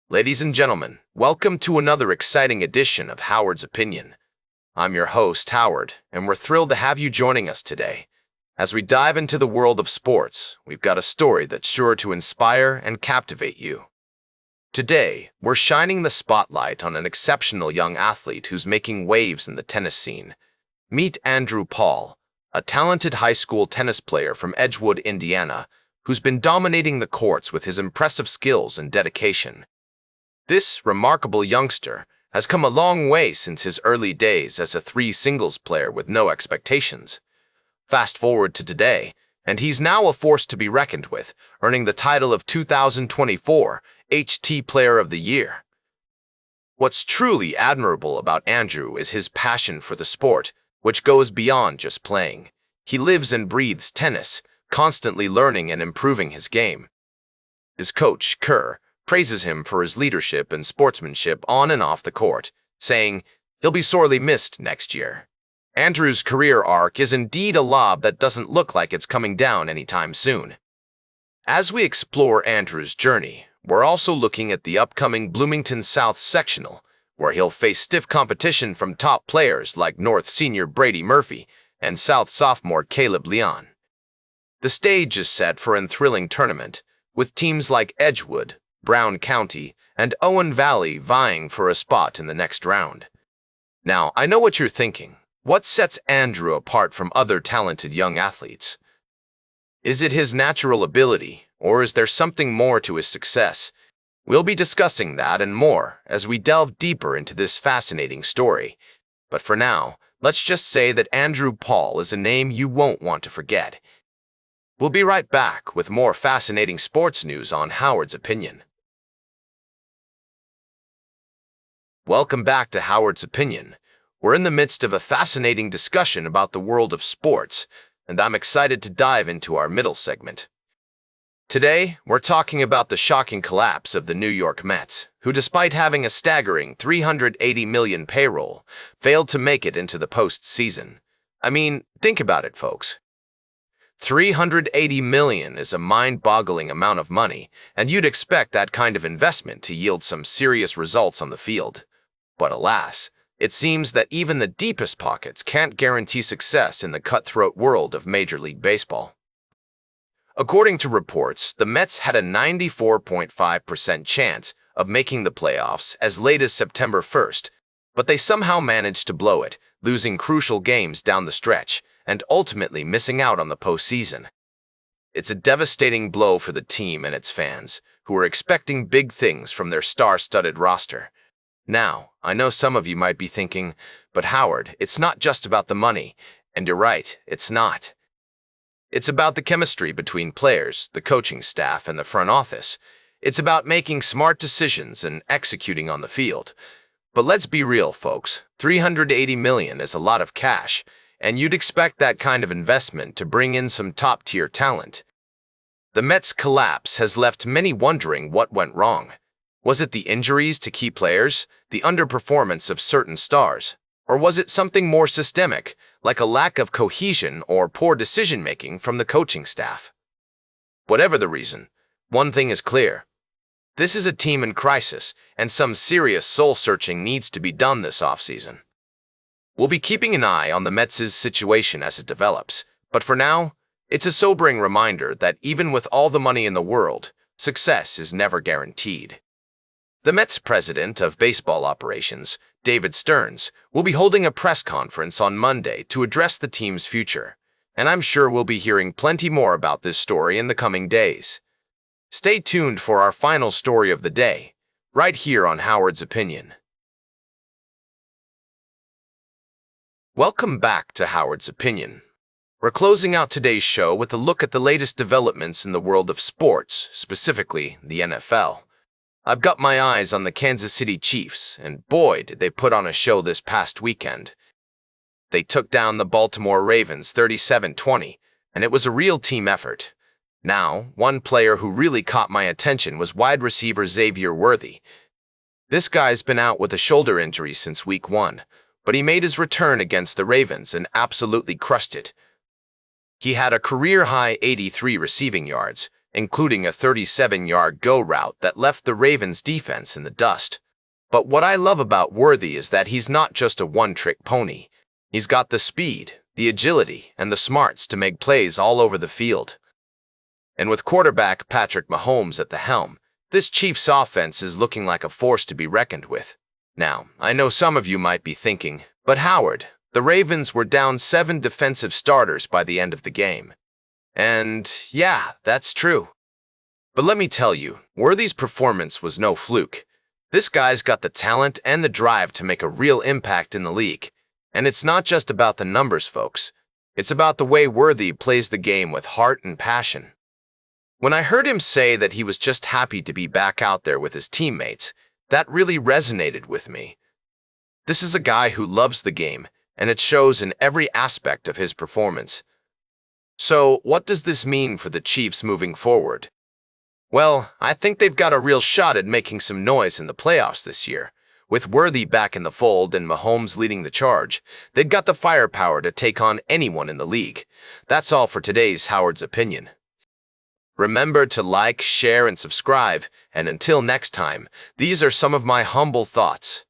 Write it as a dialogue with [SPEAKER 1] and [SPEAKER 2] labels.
[SPEAKER 1] Ladies and gentlemen, welcome to another exciting edition of Howard's Opinion. I'm your host, Howard, and we're thrilled to have you joining us today. As we dive into the world of sports, we've got a story that's sure to inspire and captivate you. Today, we're shining the spotlight on an exceptional young athlete who's making waves in the tennis scene. Meet Andrew Paul, a talented high school tennis player from Edgewood, Indiana, who's been dominating the courts with his impressive skills and dedication. This remarkable youngster has come a long way since his early days as a singles player with no expectations. Fast forward to today, and he's now a force to be reckoned with, earning the title of 2024 HT Player of the Year. What's truly admirable about Andrew is his passion for the sport, which goes beyond just playing. He lives and breathes tennis, constantly learning and improving his game. His coach, Kerr, praises him for his leadership and sportsmanship on and off the court, saying he'll be sorely missed next year. Andrew's career arc is indeed a lob that doesn't look like it's coming down anytime soon. As we explore Andrew's journey, we're also looking at the upcoming Bloomington South Sectional, where he'll face stiff competition from top players like North senior Brady Murphy and South sophomore Caleb Leon. The stage is set for a thrilling tournament, with teams like Edgewood, Brown County, and Owen Valley vying for a spot in the next round. Now, I know what you're thinking. What sets Andrew apart from other talented young athletes? Is it his natural ability, or is there something more to his success? We'll be discussing that and more as we delve deeper into this fascinating story. But for now, let's just say that Andrew Paul is a name you won't want to forget. We'll be right back with more fascinating sports news on Howard's Opinion. Welcome back to Howard's Opinion. We're in the midst of a fascinating discussion about the world of sports, and I'm excited to dive into our middle segment. Today, we're talking about the shocking collapse of the New York Mets, who despite having a staggering $380 million payroll, failed to make it into the postseason. I mean, think about it, folks. $380 million is a mind-boggling amount of money, and you'd expect that kind of investment to yield some serious results on the field. But alas, it seems that even the deepest pockets can't guarantee success in the cutthroat world of Major League Baseball. According to reports, the Mets had a 94.5% chance of making the playoffs as late as September 1st, but they somehow managed to blow it, losing crucial games down the stretch and ultimately missing out on the postseason. It's a devastating blow for the team and its fans, who are expecting big things from their star-studded roster. Now, I know some of you might be thinking, but Howard, it's not just about the money, and you're right, it's not. It's about the chemistry between players, the coaching staff, and the front office. It's about making smart decisions and executing on the field. But let's be real, folks, $380 million is a lot of cash, and you'd expect that kind of investment to bring in some top-tier talent. The Mets' collapse has left many wondering what went wrong. Was it the injuries to key players, the underperformance of certain stars, or was it something more systemic, like a lack of cohesion or poor decision-making from the coaching staff? Whatever the reason, one thing is clear. This is a team in crisis, and some serious soul-searching needs to be done this offseason. We'll be keeping an eye on the Mets' situation as it develops, but for now, it's a sobering reminder that even with all the money in the world, success is never guaranteed. The Mets president of baseball operations, David Stearns, will be holding a press conference on Monday to address the team's future, and I'm sure we'll be hearing plenty more about this story in the coming days. Stay tuned for our final story of the day, right here on Howard's Opinion. Welcome back to Howard's Opinion. We're closing out today's show with a look at the latest developments in the world of sports, specifically the NFL. I've got my eyes on the Kansas City Chiefs, and boy, did they put on a show this past weekend. They took down the Baltimore Ravens 37-20, and it was a real team effort. Now, one player who really caught my attention was wide receiver Xavier Worthy. This guy's been out with a shoulder injury since week 1, but he made his return against the Ravens and absolutely crushed it. He had a career-high 83 receiving yards, including a 37-yard go route that left the Ravens' defense in the dust. But what I love about Worthy is that he's not just a one-trick pony. He's got the speed, the agility, and the smarts to make plays all over the field. And with quarterback Patrick Mahomes at the helm, this Chiefs offense is looking like a force to be reckoned with. Now, I know some of you might be thinking, but Howard, the Ravens were down 7 defensive starters by the end of the game. And yeah, that's true. But let me tell you, Worthy's performance was no fluke. This guy's got the talent and the drive to make a real impact in the league. And it's not just about the numbers, folks. It's about the way Worthy plays the game with heart and passion. When I heard him say that he was just happy to be back out there with his teammates, that really resonated with me. This is a guy who loves the game, and it shows in every aspect of his performance. So, what does this mean for the Chiefs moving forward? Well, I think they've got a real shot at making some noise in the playoffs this year. With Worthy back in the fold and Mahomes leading the charge, they've got the firepower to take on anyone in the league. That's all for today's Howard's Opinion. Remember to like, share, and subscribe, and until next time, these are some of my humble thoughts.